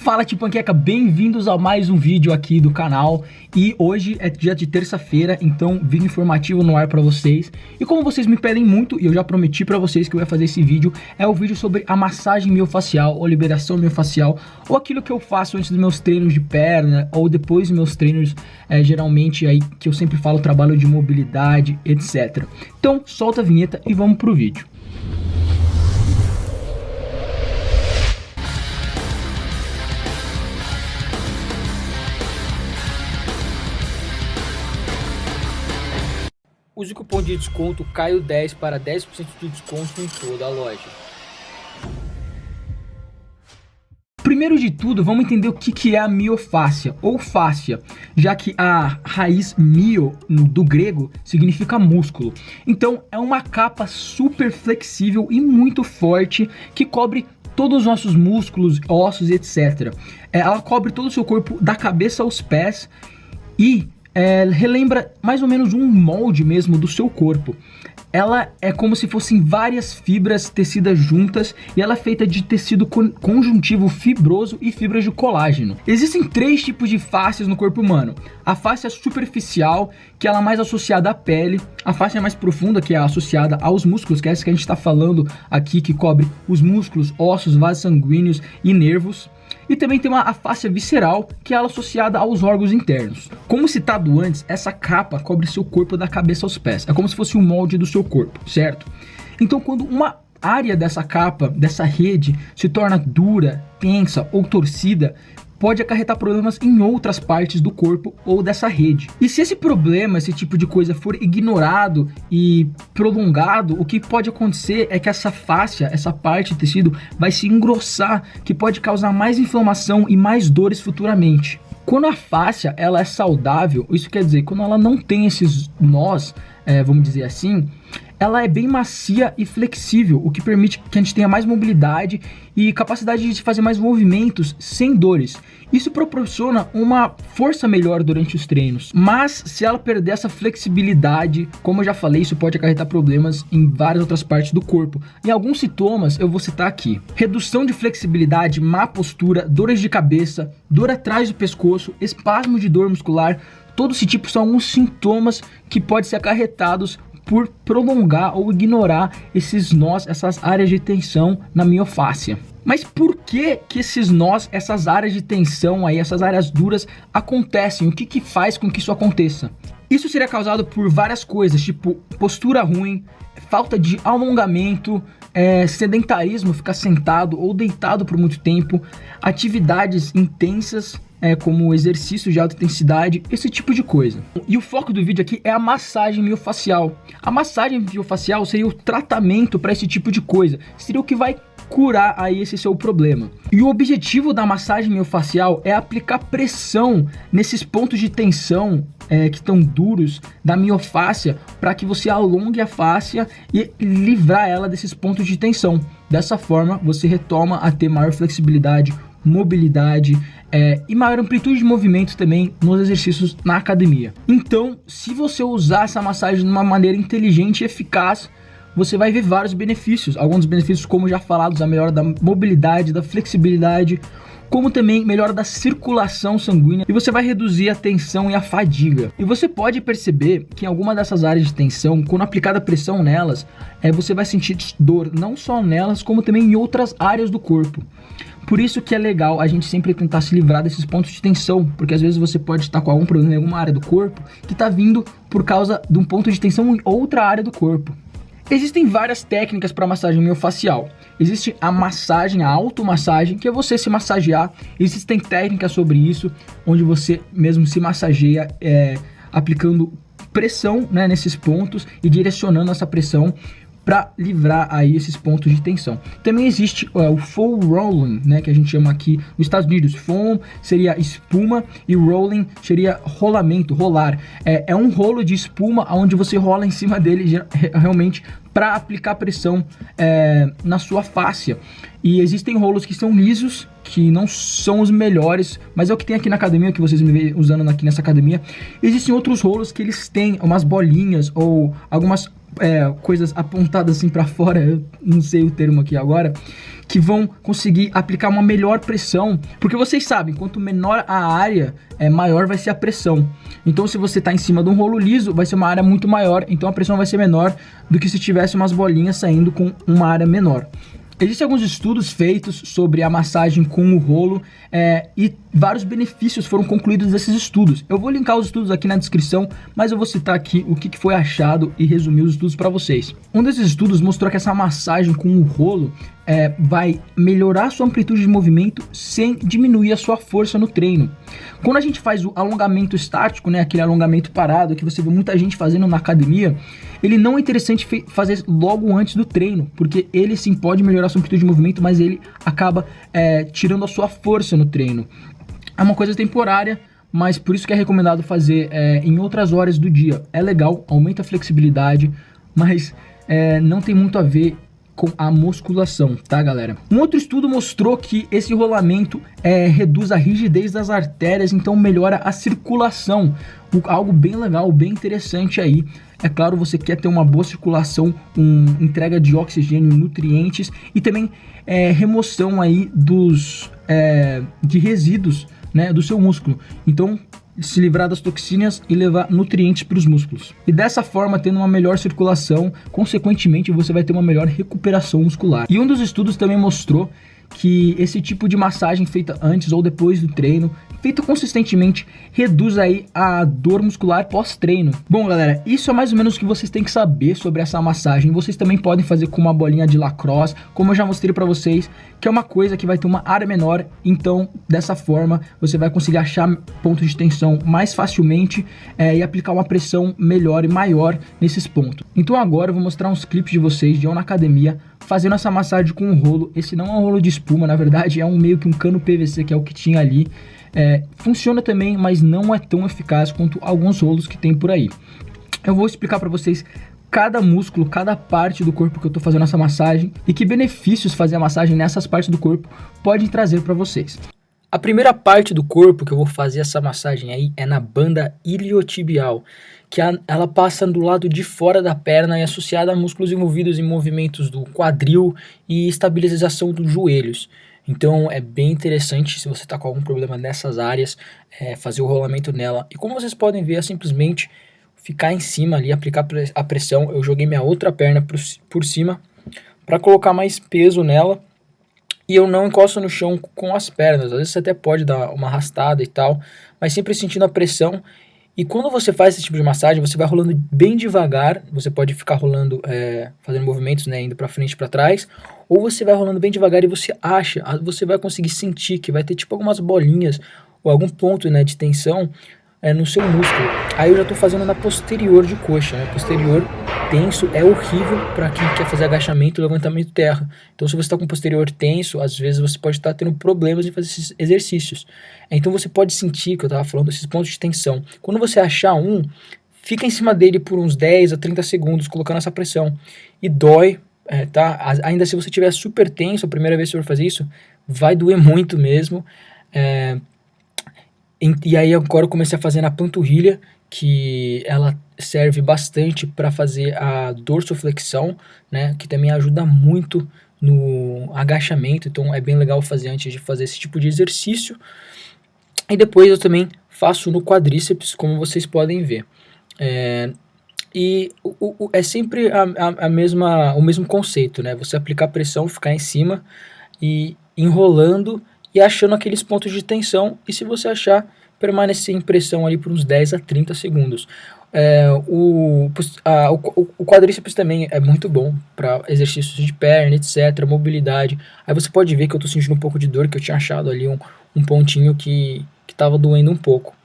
Fala Tipanqueca, bem-vindos a mais um vídeo aqui do canal. E hoje é dia de terça-feira, então vídeo informativo no ar pra vocês. E como vocês me pedem muito, e eu já prometi pra vocês que eu ia fazer esse vídeo, é o vídeo sobre a massagem miofascial, ou liberação miofascial, ou aquilo que eu faço antes dos meus treinos de perna, ou depois dos meus treinos, geralmente aí que eu sempre falo, trabalho de mobilidade, etc. Então solta a vinheta e vamos pro vídeo. Use o cupom de desconto CAIO10 para 10% de desconto em toda a loja. Primeiro de tudo, vamos entender o que é a miofáscia ou fáscia, já que a raiz mio do grego significa músculo. Então é uma capa super flexível e muito forte que cobre todos os nossos músculos, ossos, etc. Ela cobre todo o seu corpo da cabeça aos pés e relembra mais ou menos um molde mesmo do seu corpo. Ela é como se fossem várias fibras tecidas juntas e ela é feita de tecido conjuntivo fibroso e fibras de colágeno. Existem três tipos de fáscias no corpo humano. A fáscia superficial, que ela é mais associada à pele. A fáscia mais profunda, que é associada aos músculos, que é essa que a gente está falando aqui, que cobre os músculos, ossos, vasos sanguíneos e nervos. E também tem a fáscia visceral, que é ela associada aos órgãos internos. Como citado antes, essa capa cobre seu corpo da cabeça aos pés. É como se fosse o molde do seu corpo, certo? Então quando uma área dessa capa, dessa rede, se torna dura, tensa ou torcida, pode acarretar problemas em outras partes do corpo ou dessa rede. E se esse problema, esse tipo de coisa for ignorado e prolongado, o que pode acontecer é que essa fáscia, essa parte do tecido, vai se engrossar, que pode causar mais inflamação e mais dores futuramente. Quando a fáscia ela é saudável, isso quer dizer, quando ela não tem esses nós, vamos dizer assim, ela é bem macia e flexível, o que permite que a gente tenha mais mobilidade e capacidade de fazer mais movimentos sem dores. Isso proporciona uma força melhor durante os treinos. Mas se ela perder essa flexibilidade, como eu já falei, isso pode acarretar problemas em várias outras partes do corpo. E alguns sintomas eu vou citar aqui: redução de flexibilidade, má postura, dores de cabeça, dor atrás do pescoço, espasmo de dor muscular. Todo esse tipo são alguns sintomas que podem ser acarretados por prolongar ou ignorar esses nós, essas áreas de tensão na miofáscia. Mas por que esses nós, essas áreas de tensão aí, essas áreas duras acontecem? O que faz com que isso aconteça? Isso seria causado por várias coisas, tipo postura ruim, falta de alongamento, sedentarismo, ficar sentado ou deitado por muito tempo, atividades intensas, como exercícios de alta intensidade, esse tipo de coisa. E o foco do vídeo aqui é a massagem miofascial. A massagem miofascial seria o tratamento para esse tipo de coisa, seria o que vai curar aí esse seu problema. E o objetivo da massagem miofascial é aplicar pressão nesses pontos de tensão que estão duros da miofáscia, para que você alongue a fáscia e livrar ela desses pontos de tensão. Dessa forma você retoma a ter maior flexibilidade, mobilidade e maior amplitude de movimento também nos exercícios na academia. Então, se você usar essa massagem de uma maneira inteligente e eficaz, você vai ver vários benefícios. Alguns dos benefícios, como já falados, a melhora da mobilidade, da flexibilidade, como também melhora da circulação sanguínea, e você vai reduzir a tensão e a fadiga. E você pode perceber que em alguma dessas áreas de tensão, quando aplicada pressão nelas, você vai sentir dor não só nelas, como também em outras áreas do corpo. Por isso que é legal a gente sempre tentar se livrar desses pontos de tensão, porque às vezes você pode estar com algum problema em alguma área do corpo que está vindo por causa de um ponto de tensão em outra área do corpo. Existem várias técnicas para massagem miofascial. Existe a massagem, a automassagem, que é você se massagear. Existem técnicas sobre isso, onde você mesmo se massageia aplicando pressão, nesses pontos e direcionando essa pressão para livrar aí esses pontos de tensão. Também existe o foam rolling, que a gente chama aqui nos Estados Unidos. Foam seria espuma e rolling seria rolamento, rolar. É um rolo de espuma onde você rola em cima dele realmente para aplicar pressão na sua fáscia. E existem rolos que são lisos, que não são os melhores, mas é o que tem aqui na academia, que vocês me veem usando aqui nessa academia. Existem outros rolos que eles têm umas bolinhas ou algumas coisas apontadas assim para fora, eu não sei o termo aqui agora, que vão conseguir aplicar uma melhor pressão, porque vocês sabem, quanto menor a área, maior vai ser a pressão. Então se você está em cima de um rolo liso, vai ser uma área muito maior, então a pressão vai ser menor do que se tivesse umas bolinhas saindo com uma área menor. Existem alguns estudos feitos sobre a massagem com o rolo e vários benefícios foram concluídos desses estudos. Eu vou linkar os estudos aqui na descrição, mas eu vou citar aqui o que foi achado e resumir os estudos para vocês. Um desses estudos mostrou que essa massagem com o rolo vai melhorar a sua amplitude de movimento sem diminuir a sua força no treino. Quando a gente faz o alongamento estático, né, aquele alongamento parado que você vê muita gente fazendo na academia, ele não é interessante fazer logo antes do treino, porque ele sim pode melhorar a sua amplitude de movimento, mas ele acaba tirando a sua força no treino. É uma coisa temporária, mas por isso que é recomendado fazer em outras horas do dia. É legal, aumenta a flexibilidade, mas não tem muito a ver com a musculação, tá, galera? Um outro estudo mostrou que esse rolamento reduz a rigidez das artérias, então melhora a circulação, algo bem legal, bem interessante aí. É claro, você quer ter uma boa circulação, entrega de oxigênio, nutrientes e também remoção aí de resíduos, né, do seu músculo. Então, se livrar das toxinas e levar nutrientes para os músculos. E dessa forma, tendo uma melhor circulação, consequentemente você vai ter uma melhor recuperação muscular. E um dos estudos também mostrou que esse tipo de massagem feita antes ou depois do treino, feita consistentemente, reduz aí a dor muscular pós-treino. Bom, galera, isso é mais ou menos o que vocês têm que saber sobre essa massagem. Vocês também podem fazer com uma bolinha de lacrosse, como eu já mostrei para vocês, que é uma coisa que vai ter uma área menor, então dessa forma você vai conseguir achar pontos de tensão mais facilmente e aplicar uma pressão melhor e maior nesses pontos. Então agora eu vou mostrar uns clipes de vocês de eu na academia fazendo essa massagem com um rolo. Esse não é um rolo de espuma, na verdade é meio que um cano PVC, que é o que tinha ali. Funciona também, mas não é tão eficaz quanto alguns rolos que tem por aí. Eu vou explicar para vocês cada músculo, cada parte do corpo que eu tô fazendo essa massagem e que benefícios fazer a massagem nessas partes do corpo pode trazer para vocês. A primeira parte do corpo que eu vou fazer essa massagem aí é na banda iliotibial, que ela passa do lado de fora da perna e é associada a músculos envolvidos em movimentos do quadril e estabilização dos joelhos. Então é bem interessante, se você está com algum problema nessas áreas, fazer o rolamento nela. E como vocês podem ver, é simplesmente ficar em cima ali, aplicar a pressão. Eu joguei minha outra perna por cima para colocar mais peso nela. E eu não encosto no chão com as pernas. Às vezes você até pode dar uma arrastada e tal, mas sempre sentindo a pressão. E quando você faz esse tipo de massagem, você vai rolando bem devagar. Você pode ficar rolando, fazendo movimentos, né, indo para frente e para trás. Ou você vai rolando bem devagar e você vai conseguir sentir que vai ter tipo algumas bolinhas ou algum ponto, né, de tensão no seu músculo. Aí eu já tô fazendo na posterior de coxa, né? Posterior tenso é horrível para quem quer fazer agachamento e levantamento terra. Então se você está com o posterior tenso, às vezes você pode estar tendo problemas em fazer esses exercícios. Então você pode sentir, que eu tava falando, esses pontos de tensão. Quando você achar fica em cima dele por uns 10 a 30 segundos, colocando essa pressão. E dói, tá? Ainda se você estiver super tenso, a primeira vez que você for fazer isso, vai doer muito mesmo. E aí agora eu comecei a fazer na panturrilha, que ela serve bastante para fazer a dorsoflexão, né, que também ajuda muito no agachamento, então é bem legal fazer antes de fazer esse tipo de exercício. E depois eu também faço no quadríceps, como vocês podem ver. É sempre o mesmo conceito, né, você aplicar pressão, ficar em cima e enrolando e achando aqueles pontos de tensão, e se você achar, permanecer em pressão ali por uns 10 a 30 segundos. O quadríceps também é muito bom para exercícios de perna, etc, mobilidade. Aí você pode ver que eu tô sentindo um pouco de dor, que eu tinha achado ali um pontinho que tava doendo um pouco.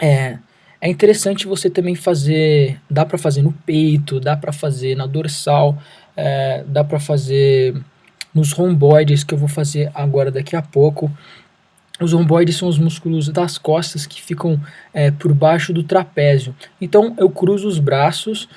É interessante você também fazer, dá para fazer no peito, dá para fazer na dorsal, dá para fazer nos romboides, que eu vou fazer agora daqui a pouco. Os romboides são os músculos das costas que ficam por baixo do trapézio. Então eu cruzo os braços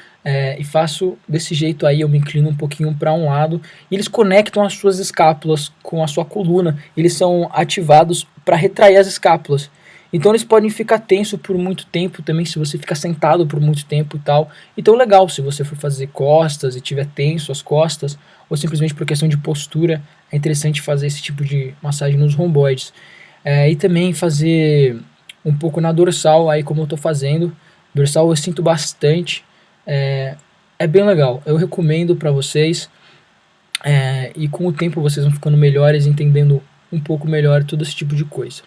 e faço desse jeito aí, eu me inclino um pouquinho para um lado, e eles conectam as suas escápulas com a sua coluna, eles são ativados para retrair as escápulas. Então eles podem ficar tenso por muito tempo também, se você ficar sentado por muito tempo e tal. Então legal, se você for fazer costas e tiver tenso as costas, ou simplesmente por questão de postura, é interessante fazer esse tipo de massagem nos romboides. E também fazer um pouco na dorsal, aí como eu tô fazendo. Dorsal eu sinto bastante, é bem legal, eu recomendo para vocês. E com o tempo vocês vão ficando melhores, entendendo um pouco melhor todo esse tipo de coisa.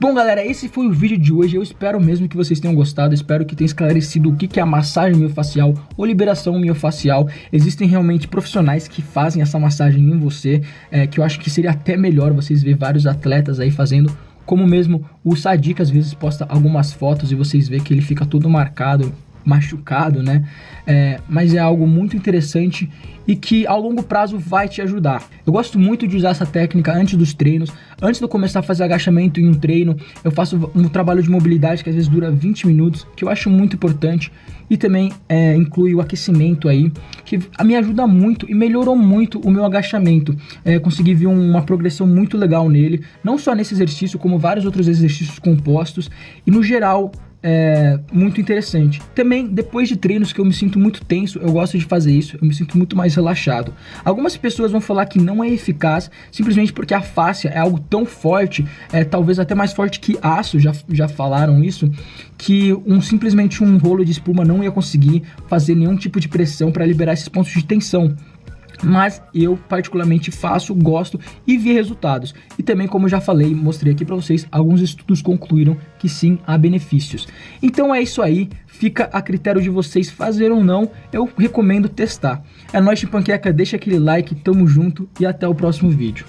Bom, galera, esse foi o vídeo de hoje. Eu espero mesmo que vocês tenham gostado. Espero que tenha esclarecido o que é a massagem miofacial ou liberação miofacial. Existem realmente profissionais que fazem essa massagem em você, que eu acho que seria até melhor vocês ver vários atletas aí fazendo. Como mesmo o Sadiq às vezes posta algumas fotos e vocês vê que ele fica todo marcado, machucado, né? Mas é algo muito interessante e que ao longo prazo vai te ajudar. Eu gosto muito de usar essa técnica antes dos treinos. Antes de eu começar a fazer agachamento em um treino, eu faço um trabalho de mobilidade que às vezes dura 20 minutos, que eu acho muito importante. E também inclui o aquecimento aí, que me ajuda muito e melhorou muito o meu agachamento. Consegui ver uma progressão muito legal nele, não só nesse exercício, como vários outros exercícios compostos. E no geral, muito interessante. Também, depois de treinos que eu me sinto muito tenso, eu gosto de fazer isso, eu me sinto muito mais relaxado. Algumas pessoas vão falar que não é eficaz, simplesmente porque a fáscia é algo tão forte, talvez até mais forte que aço, já falaram isso, que simplesmente um rolo de espuma não ia conseguir fazer nenhum tipo de pressão para liberar esses pontos de tensão. Mas eu particularmente faço, gosto e vi resultados. E também, como eu já falei, mostrei aqui para vocês, alguns estudos concluíram que sim, há benefícios. Então é isso aí, fica a critério de vocês fazer ou não, eu recomendo testar. É nóis, Panqueca, deixa aquele like, tamo junto e até o próximo vídeo.